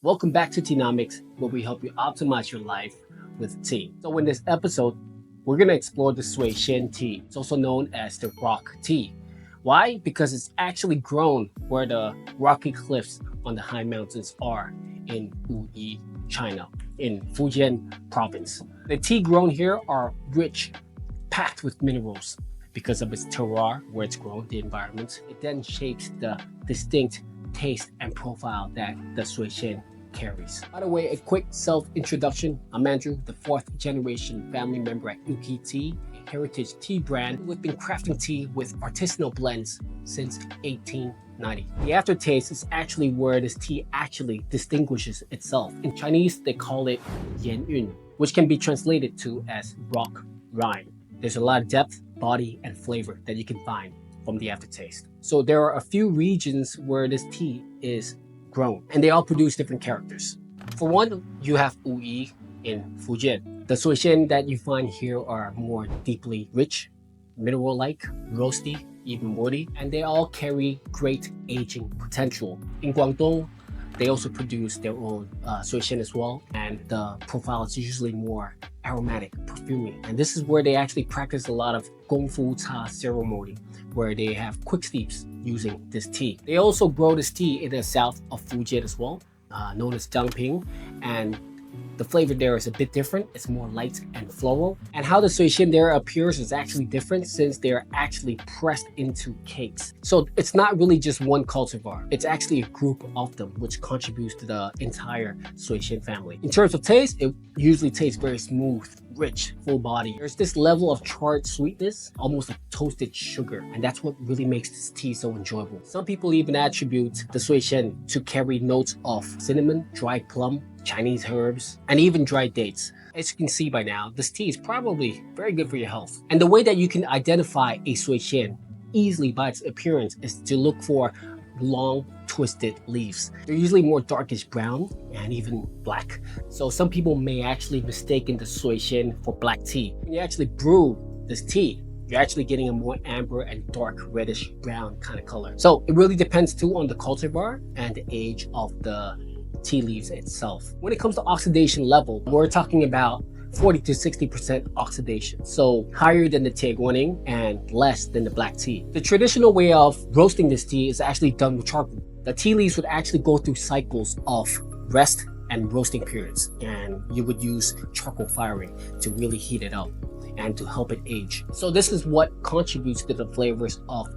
Welcome back to Teanomix, where we help you optimize your life with tea. So in this episode, we're going to explore the Shui Xian tea. It's also known as the rock tea. Why? Because it's actually grown where the rocky cliffs on the high mountains are in Wuyi, China, in Fujian province. The tea grown here are rich, packed with minerals because of its terroir, where it's grown, the environment. It then shapes the distinct taste and profile that the Shui Xian carries. By the way, a quick self-introduction. I'm Andrew, the fourth generation family member at Uki Tea, a heritage tea brand. We've been crafting tea with artisanal blends since 1890. The aftertaste is actually where this tea actually distinguishes itself. In Chinese, they call it yan yun, which can be translated to as rock rind. There's a lot of depth, body, and flavor that you can find from the aftertaste. So there are a few regions where this tea is grown, and they all produce different characters. For one, you have Wuyi in Fujian. The Shui Xian that you find here are more deeply rich, mineral-like, roasty, even woody, and they all carry great aging potential. In Guangdong, they also produce their own Shui Xian as well, and the profile is usually more aromatic, perfumey. And this is where they actually practice a lot of Gong Fu Cha ceremony, where they have quick steeps using this tea. They also grow this tea in the south of Fujian as well, known as Jiangping, and the flavor there is a bit different. It's more light and floral. And how the Shui Xian there appears is actually different since they're actually pressed into cakes. So it's not really just one cultivar. It's actually a group of them, which contributes to the entire Shui Xian family. In terms of taste, it usually tastes very smooth, rich, full body. There's this level of charred sweetness, almost like toasted sugar, and that's what really makes this tea so enjoyable. Some people even attribute the Shui Xian to carry notes of cinnamon, dried plum, Chinese herbs, and even dried dates. As you can see by now, this tea is probably very good for your health. And the way that you can identify a Shui Xian easily by its appearance is to look for long, twisted leaves. They're usually more darkish brown and even black. So some people may actually mistaken the Shui Xian for black tea. When you actually brew this tea, you're actually getting a more amber and dark reddish brown kind of color. So it really depends too on the cultivar and the age of the tea leaves itself. When it comes to oxidation level, we're talking about 40 to 60% oxidation. So higher than the Teaguaning and less than the black tea. The traditional way of roasting this tea is actually done with charcoal. The tea leaves would actually go through cycles of rest and roasting periods, and you would use charcoal firing to really heat it up and to help it age. So this is what contributes to the flavors of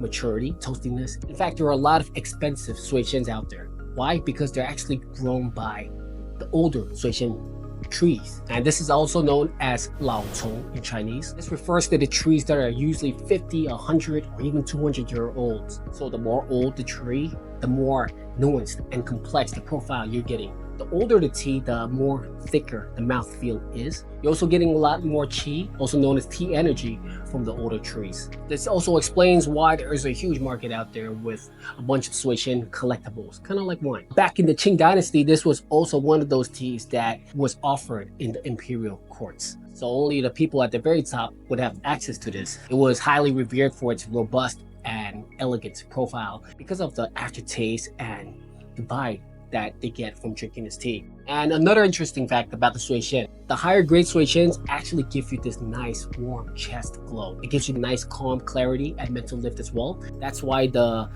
maturity, toastiness. In fact, there are a lot of expensive Shui Xians out there. Why? Because they're actually grown by the older Shui Xian trees. And this is also known as Lao Cong in Chinese. This refers to the trees that are usually 50, 100, or even 200-year olds. So the more old the tree, the more nuanced and complex the profile you're getting. The older the tea, the more thicker the mouthfeel is. You're also getting a lot more qi, also known as tea energy, from the older trees. This also explains why there is a huge market out there with a bunch of Shui Xian collectibles, kind of like wine. Back in the Qing dynasty, this was also one of those teas that was offered in the imperial courts. So only the people at the very top would have access to this. It was highly revered for its robust and elegant profile because of the aftertaste and the vibe that they get from drinking this tea. And another interesting fact about the Shui Xian, the higher grade Shui Xians actually give you this nice warm chest glow. It gives you nice calm clarity and mental lift as well. That's why the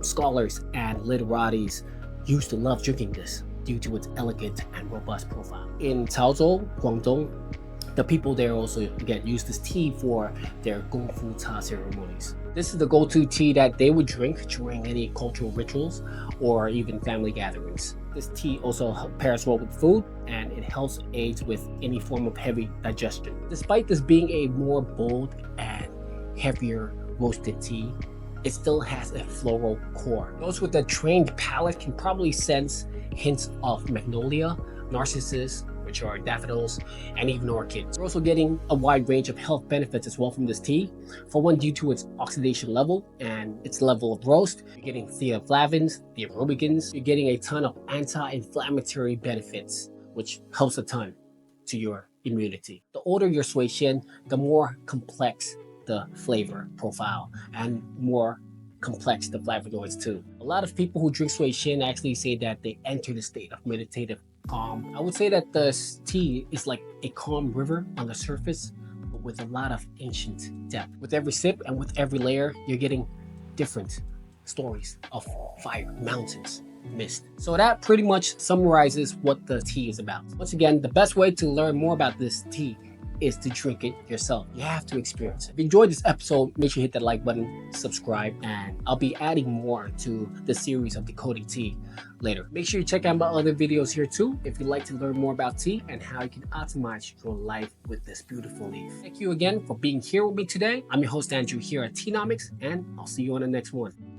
scholars and literates used to love drinking this due to its elegant and robust profile. In Caozhou, Guangdong, the people there also, again, use this tea for their Gong Fu Cha ceremonies. This is the go-to tea that they would drink during any cultural rituals or even family gatherings. This tea also pairs well with food, and it helps aid with any form of heavy digestion. Despite this being a more bold and heavier roasted tea, it still has a floral core. Those with a trained palate can probably sense hints of magnolia, narcissus, which are daffodils, and even orchids. We're also getting a wide range of health benefits as well from this tea. For one, due to its oxidation level and its level of roast, you're getting theaflavins, theorubicins, you're getting a ton of anti-inflammatory benefits, which helps a ton to your immunity. The older your Shui Xian, the more complex the flavor profile and more complex the flavonoids too. A lot of people who drink Shui Xian actually say that they enter the state of meditative calm. I would say that the tea is like a calm river on the surface, but with a lot of ancient depth. With every sip and with every layer, you're getting different stories of fire, mountains, mist. So that pretty much summarizes what the tea is about. Once again, the best way to learn more about this tea is to drink it yourself. You have to experience it. If you enjoyed this episode, make sure you hit that like button, subscribe, and I'll be adding more to the series of decoding tea later. Make sure you check out my other videos here too if you'd like to learn more about tea and how you can optimize your life with this beautiful leaf. Thank you again for being here with me today. I'm your host Andrew here at Teanomix, and I'll see you on the next one.